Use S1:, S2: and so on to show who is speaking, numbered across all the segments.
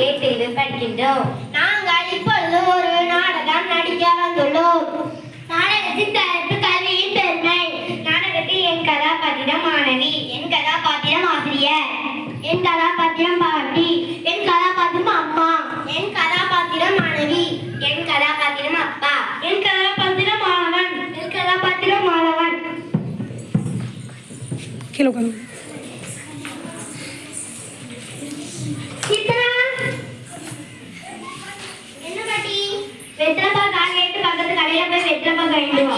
S1: 8 படிக்கின்றோம். நாங்கள் இப்பொழுது ஒரு நாடகம் நடிக்க வந்துள்ளோம். நாடகத்தின் தலைப்பு கல்வியின் பெருமை. நாடகத்தில் என் கதாபாத்திரம் மாணவி, என் கதாபாத்திரம் ஆசிரியர், என் கதாபாத்திரம் பாட்டி, என் கதாபாத்திரம் அம்மா, என் கதாபாத்திரம் மாணவி, என் கதாபாத்திரம் அப்பா, என் கதாபாத்திரம் மாணவன், என் கதாபாத்திரம் மாணவன். என்ன பாட்டி? வெத்தலைப்பா காலையிட்டு பக்கத்து கடையில போய் வெத்தலைப்பா வாங்கிட்டு வா.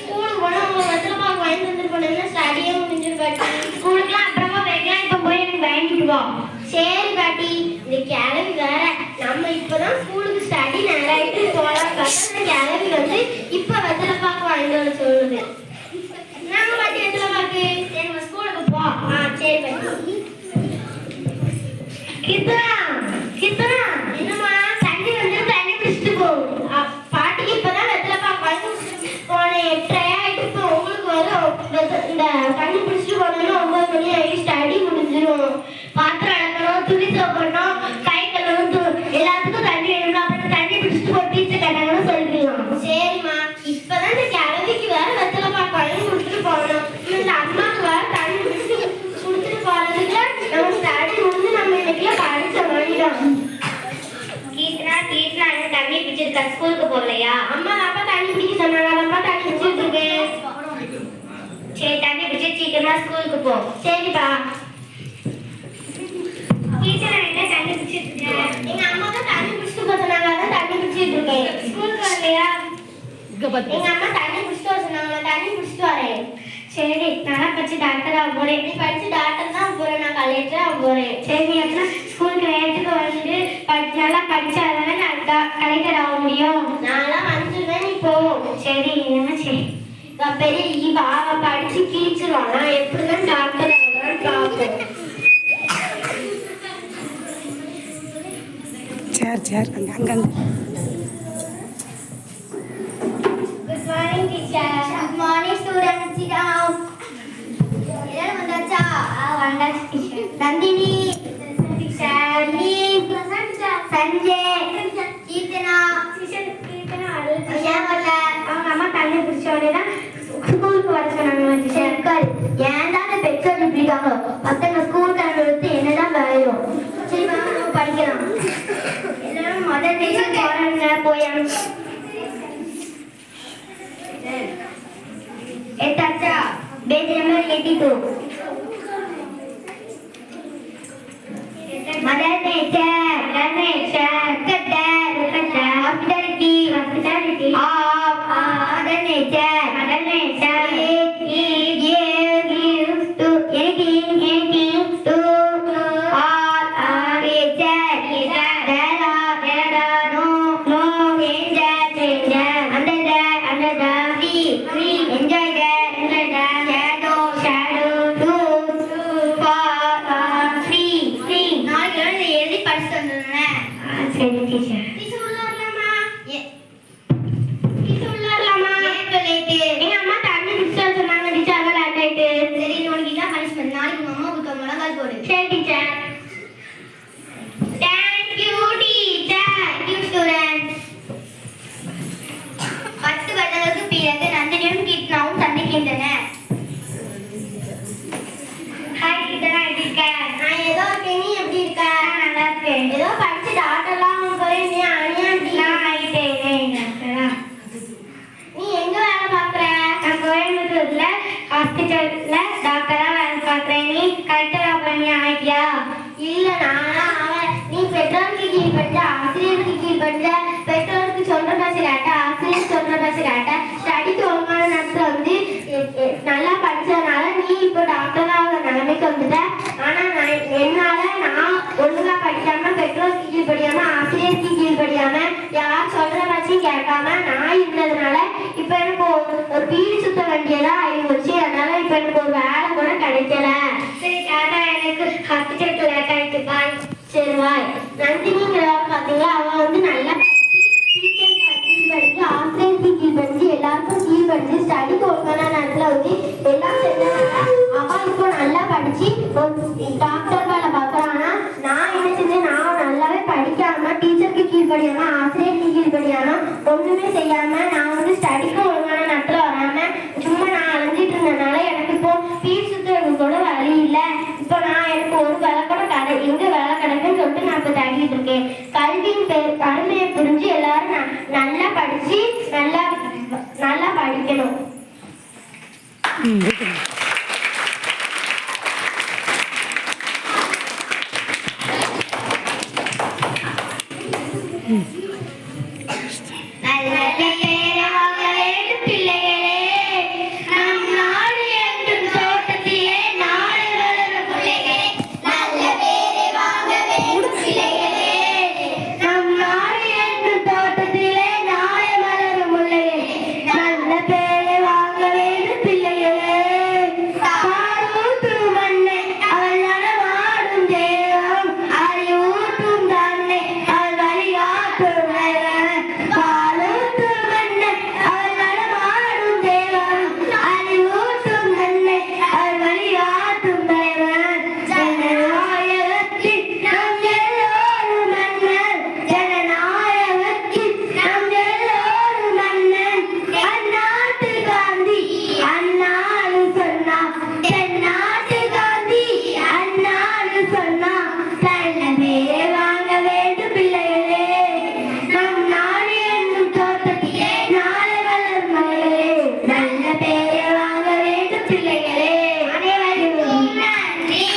S1: ஸ்கூலுக்கு போனா உங்க வெத்தலைப்பா வாங்கி வந்துருக்கணும். ஸ்டடியே முடிஞ்சிரு பாட்டி. ஸ்கூலுக்குலாம் அப்புறமா வைக்கலாம். இப்ப போய் எனக்கு வாங்கிட்டு வா. சரி பாட்டி. இந்த கிழவி வேற நம்ம இப்பதான் ஸ்கூலுக்கு ஸ்டடி நேராயிட்டு போலாம் பார்த்தா கிழவி வந்து இப்ப வெத்தலைப்பாக்கு வாங்கிட்டு வர சொல்லுது. நாங்க பாட்டி வெத்தலைப்பாக்கு எங்க ஸ்கூலுக்கு போ. சரி பாட்டி. கித்தனா என்னம்மா? தண்ணி வந்து தண்ணி பிடிச்சிட்டு போ. பாட்டிக்கு இப்பதான் வெத்தலைப்பாக்கு வாங்கி போன 8:30 ஆயிட்டு. இப்போ உங்களுக்கு வரும் இந்த தண்ணி பிடிச்சிட்டு போனோம்னா 9 மணி ஆகி ஸ்டடி முடிஞ்சிடும். பாத்திரம் அடக்கணும், துணி துவைக்கணும், கை கழுவணும், எல்லாத்துக்கும் தண்ணி வேணும். அப்புறம் தண்ணி பிடிச்சிட்டு போ டீச்சர் கேட்டாங்கன்னு சொல்லிக்கலாம். சரிம்மா. இப்பதான் இந்த கிழவிக்கு வேற வெத்தலைப்பாக்கு வாங்கி கொடுத்துட்டு போகணும். இந்த அம்மாவுக்கு வேற தண்ணி பிடிச்சிட்டு கொடுத்துட்டு போறதுக்கு நம்ம ஸ்டடி முடிஞ்சு நம்ம இன்னைக்குல படிச்ச வேண்டிடும். கீர்த்தனா தண்ணி பிடிச்சிருக்கா? ஸ்கூலுக்கு போகலையா? அம்மா அப்பா தண்ணி பிடிக்க சொன்னாங்க. அப்பா தண்ணி பிடிச்சிட்டு இருக்கு. சரி தண்ணி பிடிச்சி சீக்கிரமா ஸ்கூலுக்கு போ. சரிப்பா. கீர்த்தனா என்ன தண்ணி பிடிச்சிட்டு இருக்க? எங்க அம்மா தான் தண்ணி பிடிச்சிட்டு போக சொன்னாங்க. அதான் தண்ணி பிடிச்சிட்டு இருக்கேன். ஸ்கூலுக்கு வரலையா? எங்க அம்மா தண்ணி பிடிச்சிட்டு வர சொன்னாங்க. தண்ணி பிடிச்சிட்டு வரேன். சரி நல்லா படிச்சு டாக்டர் ஆக போறேன். நீ படிச்சு டாக்டர் தான் போறேன். நான் கலெக்டர் ஆக போறேன். சரி அப்படின்னா ஸ்கூலுக்கு நேரத்துக்கு வந்து நல்லா படிச்சாதானே நான் கலெக்டர் ஆக முடியும். நான்லாம் வந்துடுவேன். நீ போ. சரி என்ன சரி பெரிய ஈவா படிச்சு கீழ்ச்சிருவான். நான் எப்படிதான் டாக்டர் ஆகலான்னு பார்ப்போம்.
S2: சரி அங்க
S1: Good morning, teacher. Good morning, students. Sit down. எல்லாரும் வந்தாச்சா? வந்தாச்சு teacher. நந்தினி, teacher. நீ, சஞ்சய், கீர்த்தனா. கீர்த்தனா ஏன் வரல? அவங்க அம்மா தண்ணி பிடிச்ச உடனே தான் ஸ்கூலுக்கு வர சொன்னாங்க teacher. ஏன் தான் பெற்றோர் இப்படி இருக்காங்க? பசங்க ஸ்கூல் கிளம்பி என்னதான் வேலையும். சரி வாங்க படிக்கலாம். எல்லாரும் முதல் டேஷன் போறாங்க. போயாங்க एटाचा पेज नंबर 82 मदर नेचर कटर hospitality of mother nature it gives to anything to all nature there are no danger under the we enjoy the shadow to for free நாளைக்கு வந்து எழுதி படிச்சு வந்துடுறேன். சரி டீச்சர். டீச்சர் உள்ள வரலாமா? டீச்சர் உள்ள வரலாமா? ஏன் லேட்டு? எங்க அம்மா தண்ணி பிடிச்சா சொன்னாங்க டீச்சர். அதான் லேட் ஆயிட்டு. சரி உனக்கு இதான் பனிஷ்மெண்ட். நாளைக்கு உங்க அம்மா உங்களுக்கு மிளகாய் போடு. சரி teacher. Thank you teacher. Thank you students. 10 வருடங்களுக்கு பிறகு நந்தினியும் கீர்த்தனாவும் சந்திக்கின்றனர். ஹாய் கீர்த்தனா, எப்படி இருக்க? நான் ஏதோ இருக்கேன். நீ எப்படி இருக்க? நல்லா இருக்கேன். ஏதோ படிச்சு டாக்டர்லாம் போறேன். நீ அணியா நான் ஆகிட்டேன். நீ எங்க வேலை பார்க்குற? நான் கோயம்புத்தூர்ல ஹாஸ்பிட்டல்ல டாக்டரா வேலை பார்க்குறேன். நீ கலெக்டரா பண்ணி ஆகிட்டியா? இல்ல நான்லாம் அவன். நீ பெற்றோருக்கு கீழ்பட்ட ஆசிரியருக்கு கீழ்பட்ட பெற்றோருக்கு சொல்ற பேச கேட்ட ஆசிரியர் சொல்ற பேச கேட்ட ஸ்டடிக்கு ஒழுங்கான நேரத்துல வந்து நல்லா படிச்சதுனால நீ இப்போ டாக்டரா நிலைமைக்கு வந்துட்ட. ஆனா என்னால நான் ஒழுங்கா படிக்காம பெற்றோருக்கு கீழ்படியாம ஆசிரியருக்கு கீழ்படியாம யார் சொல்ற பேச்சையும் கேட்காம நான் இருந்ததுனால இப்ப எனக்கு ஒரு வீடு சுத்த வேண்டியதா ஆயிடுச்சு. அதனால இப்ப எனக்கு ஒரு வேலை கூட கிடைக்கல. சரி டாடா, எனக்கு ஹாஸ்பிட்டலுக்கு லேட் ஆயிட்டு. பாய். சரி பாய். நந்தினிங்கிறவங்க பாத்தீங்களா, அவன் வந்து நல்லா ஆசிரியருக்கு கீழ்படிச்சு எல்லாருக்கும் கீழ்படிச்சு ஸ்டடிக்கு ஒழுங்கான நேரத்துல வந்து எல்லாம் செஞ்சதுனால அவன் இப்போ நல்லா படிச்சு டாக்டர் வேலை பார்க்கறான். ஆனா நான் என்ன செஞ்சேன்? நான் படிச்சு நல்லா நல்லா படிக்கணும்.